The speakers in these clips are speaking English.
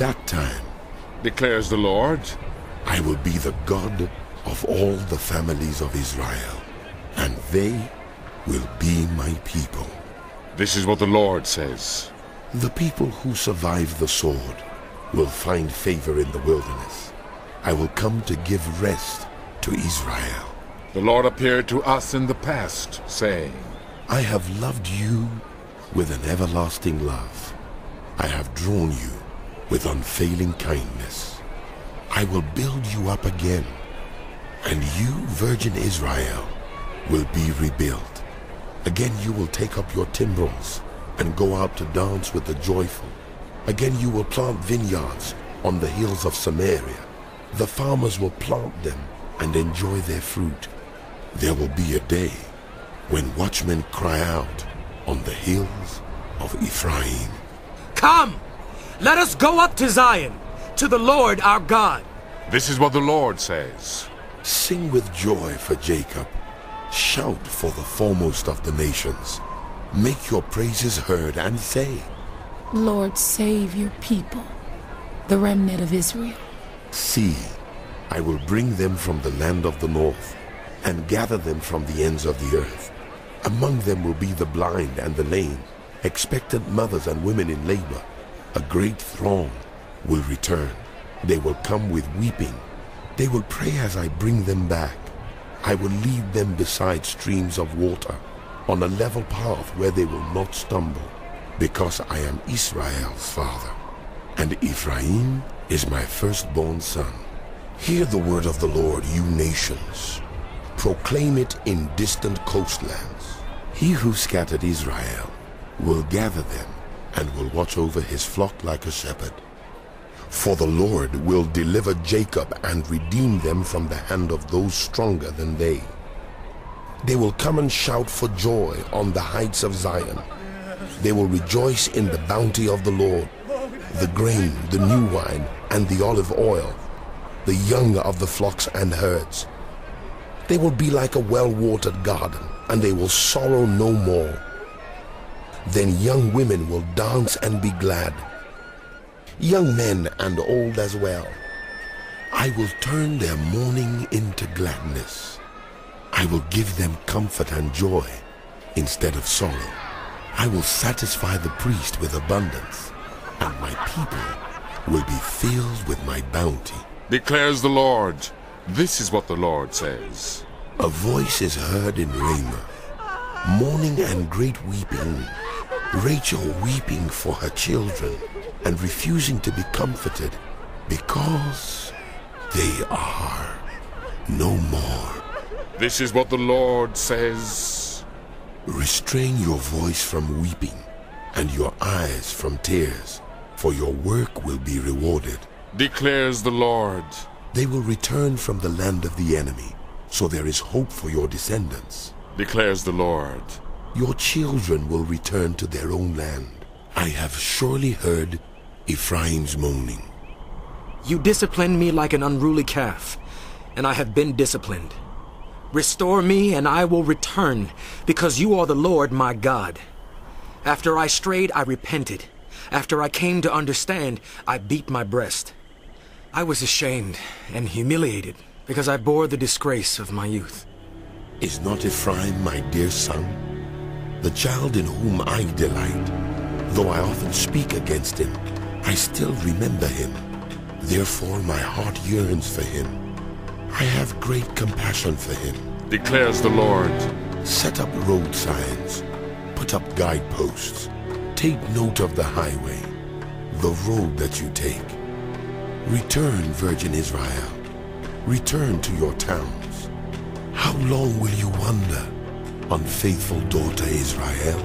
that time, declares the Lord, I will be the God of all the families of Israel, and they will be my people. this is what the Lord says. The people who survive the sword will find favor in the wilderness. I will come to give rest to Israel. The Lord appeared to us in the past, saying, I have loved you with an everlasting love. I have drawn you with unfailing kindness. I will build you up again, and you, virgin Israel, will be rebuilt. Again you will take up your timbrels and go out to dance with the joyful. Again you will plant vineyards on the hills of Samaria. The farmers will plant them and enjoy their fruit. There will be a day when watchmen cry out on the hills of Ephraim. Come, let us go up to Zion, to the Lord our God. This is what the Lord says. Sing with joy for Jacob. Shout for the foremost of the nations. Make your praises heard and say, Lord, save your people, the remnant of Israel. see, I will bring them from the land of the north and gather them from the ends of the earth. Among them will be the blind and the lame, expectant mothers and women in labor. A great throng will return. They will come with weeping. They will pray as I bring them back. I will lead them beside streams of water, on a level path where they will not stumble, because I am Israel's father, and Ephraim is my firstborn son. Hear the word of the Lord, you nations. Proclaim it in distant coastlands. He who scattered Israel will gather them and will watch over his flock like a shepherd. For the Lord will deliver Jacob and redeem them from the hand of those stronger than they. They will come and shout for joy on the heights of Zion. They will rejoice in the bounty of the Lord, the grain, the new wine, and the olive oil, the young of the flocks and herds. They will be like a well-watered garden, and they will sorrow no more. Then young women will dance and be glad, young men and old as well. I will turn their mourning into gladness. I will give them comfort and joy instead of sorrow. I will satisfy the priest with abundance, and my people will be filled with my bounty. Declares the Lord. This is what the Lord says. A voice is heard in Ramah, mourning and great weeping, Rachel weeping for her children and refusing to be comforted because they are no more. This is what the Lord says. Restrain your voice from weeping and your eyes from tears, for your work will be rewarded. Declares the Lord. They will return from the land of the enemy, so there is hope for your descendants. Declares the Lord. Your children will return to their own land. I have surely heard Ephraim's moaning. You disciplined me like an unruly calf, and I have been disciplined. Restore me, and I will return, because you are the Lord my God. After I strayed, I repented. After I came to understand, I beat my breast. I was ashamed and humiliated, because I bore the disgrace of my youth. Is not Ephraim my dear son, the child in whom I delight? Though I often speak against him, I still remember him. Therefore my heart yearns for him. I have great compassion for him. Declares the Lord. Set up road signs, put up guideposts. Take note of the highway, the road that you take. Return, virgin Israel. Return to your towns. How long will you wander, unfaithful daughter Israel?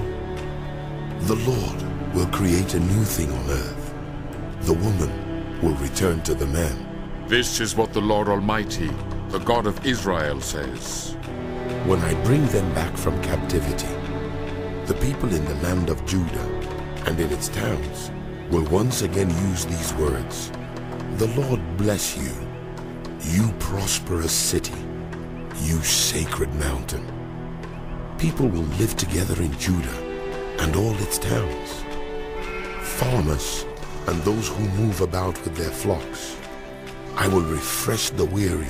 The Lord will create a new thing on earth. The woman will return to the man. This is what the Lord Almighty, the God of Israel, says. When I bring them back from captivity, the people in the land of Judah and in its towns will once again use these words. The Lord bless you, you prosperous city, you sacred mountain. People will live together in Judah and all its towns. Farmers and those who move about with their flocks. I will refresh the weary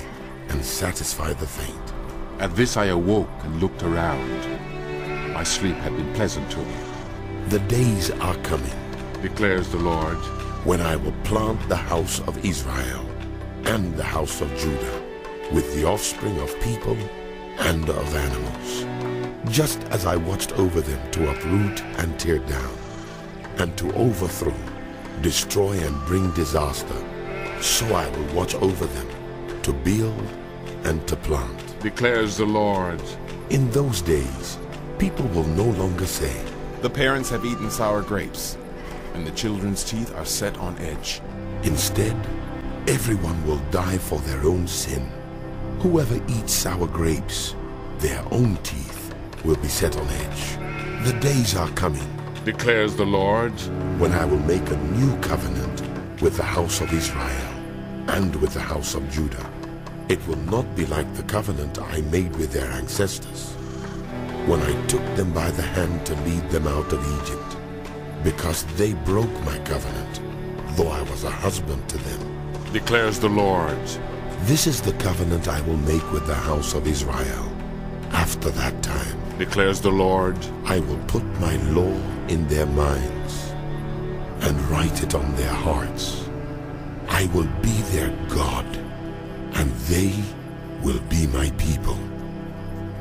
and satisfy the faint. At this I awoke and looked around. My sleep had been pleasant to me. The days are coming, Declares the Lord, when I will plant the house of Israel and the house of Judah with the offspring of people and of animals. Just as I watched over them to uproot and tear down, and to overthrow, destroy and bring disaster, so I will watch over them to build and to plant. declares the Lord. In those days, people will no longer say, The parents have eaten sour grapes, and the children's teeth are set on edge. instead, everyone will die for their own sin. Whoever eats sour grapes, their own teeth will be set on edge. The days are coming Declares the Lord, when I will make a new covenant with the house of Israel and with the house of Judah. It will not be like the covenant I made with their ancestors when I took them by the hand to lead them out of Egypt, because they broke my covenant, though I was a husband to them. declares the Lord. This is the covenant I will make with the house of Israel. After that time, Declares the Lord, I will put my law in their minds and write it on their hearts. I will be their God, and they will be my people.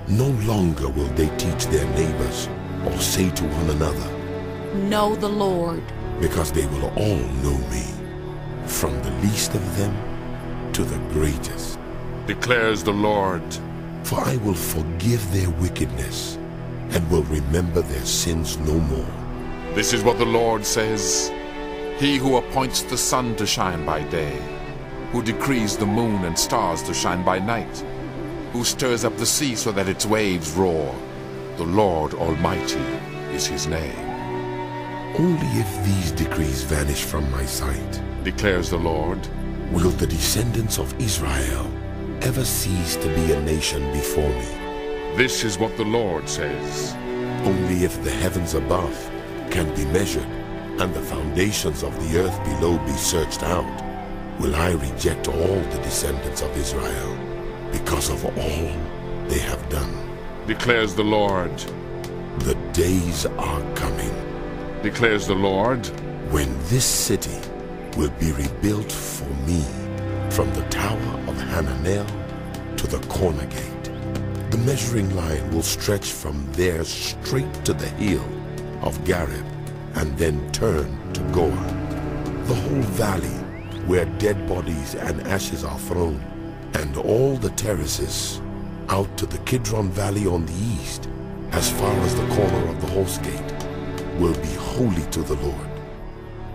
No longer will they teach their neighbors or say to one another, Know the Lord. because they will all know me, from the least of them to the greatest. declares the Lord. For I will forgive their wickedness and will remember their sins no more. This is what the Lord says. He who appoints the sun to shine by day, who decrees the moon and stars to shine by night, who stirs up the sea so that its waves roar. The Lord Almighty is his name. Only if these decrees vanish from my sight Declares the Lord. will the descendants of Israel ever cease to be a nation before me. This is what the Lord says. Only if the heavens above can be measured and the foundations of the earth below be searched out, will I reject all the descendants of Israel because of all they have done. Declares the Lord. The days are coming Declares the Lord. when this city will be rebuilt for me, from the tower of Hananel to the corner gate. The measuring line will stretch from there straight to the hill of Gareb, and then turn to Goah. The whole valley where dead bodies and ashes are thrown, and all the terraces out to the Kidron Valley on the east, as far as the corner of the horse gate, will be holy to the Lord.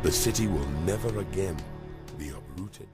The city will never again be uprooted